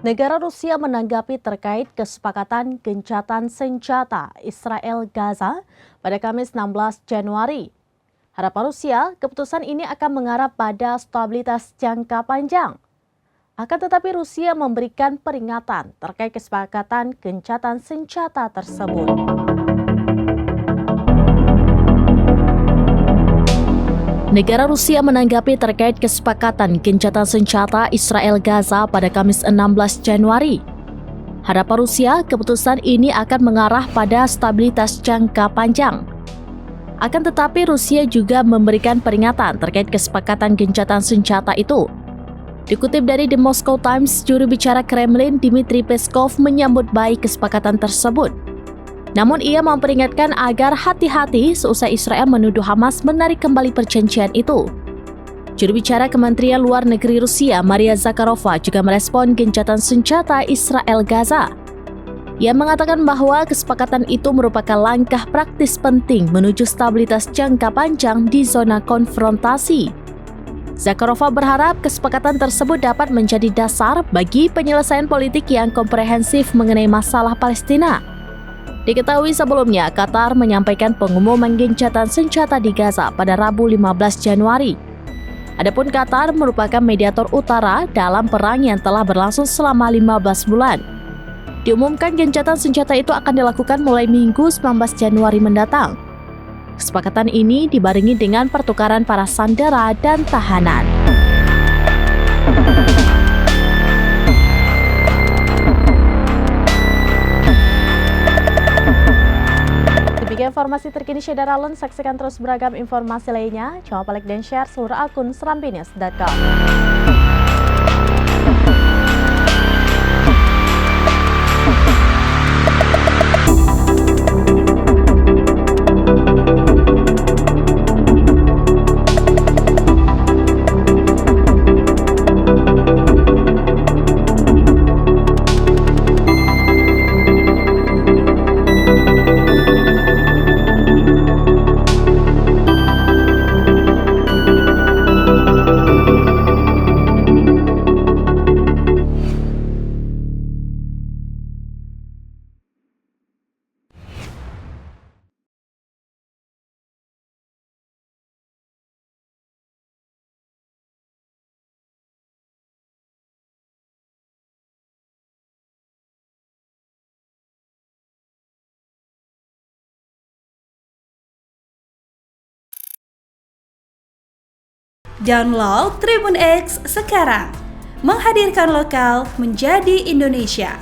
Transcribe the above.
Negara Rusia menanggapi terkait kesepakatan gencatan senjata Israel-Gaza pada Kamis 16 Januari. Harapan Rusia, keputusan ini akan mengarah pada stabilitas jangka panjang. Akan tetapi Rusia memberikan peringatan terkait kesepakatan gencatan senjata tersebut. Negara Rusia menanggapi terkait kesepakatan gencatan senjata Israel-Gaza pada Kamis 16 Januari. Harapan Rusia, keputusan ini akan mengarah pada stabilitas jangka panjang. Akan tetapi Rusia juga memberikan peringatan terkait kesepakatan gencatan senjata itu. Dikutip dari The Moscow Times, juru bicara Kremlin Dmitry Peskov menyambut baik kesepakatan tersebut. Namun ia memperingatkan agar hati-hati seusai Israel menuduh Hamas menarik kembali perjanjian itu. Juru bicara Kementerian Luar Negeri Rusia, Maria Zakharova, juga merespon gencatan senjata Israel-Gaza. Ia mengatakan bahwa kesepakatan itu merupakan langkah praktis penting menuju stabilitas jangka panjang di zona konfrontasi. Zakharova berharap kesepakatan tersebut dapat menjadi dasar bagi penyelesaian politik yang komprehensif mengenai masalah Palestina. Diketahui sebelumnya, Qatar menyampaikan pengumuman gencatan senjata di Gaza pada Rabu 15 Januari. Adapun Qatar merupakan mediator utara dalam perang yang telah berlangsung selama 15 bulan. Diumumkan gencatan senjata itu akan dilakukan mulai Minggu 19 Januari mendatang. Kesepakatan ini dibarengi dengan pertukaran para sandera dan tahanan. Demikian informasi terkini Syedar Allen, saksikan terus beragam informasi lainnya. Jangan lupa like dan share seluruh akun serambinews.com. Download Tribun X sekarang, menghadirkan lokal menjadi Indonesia.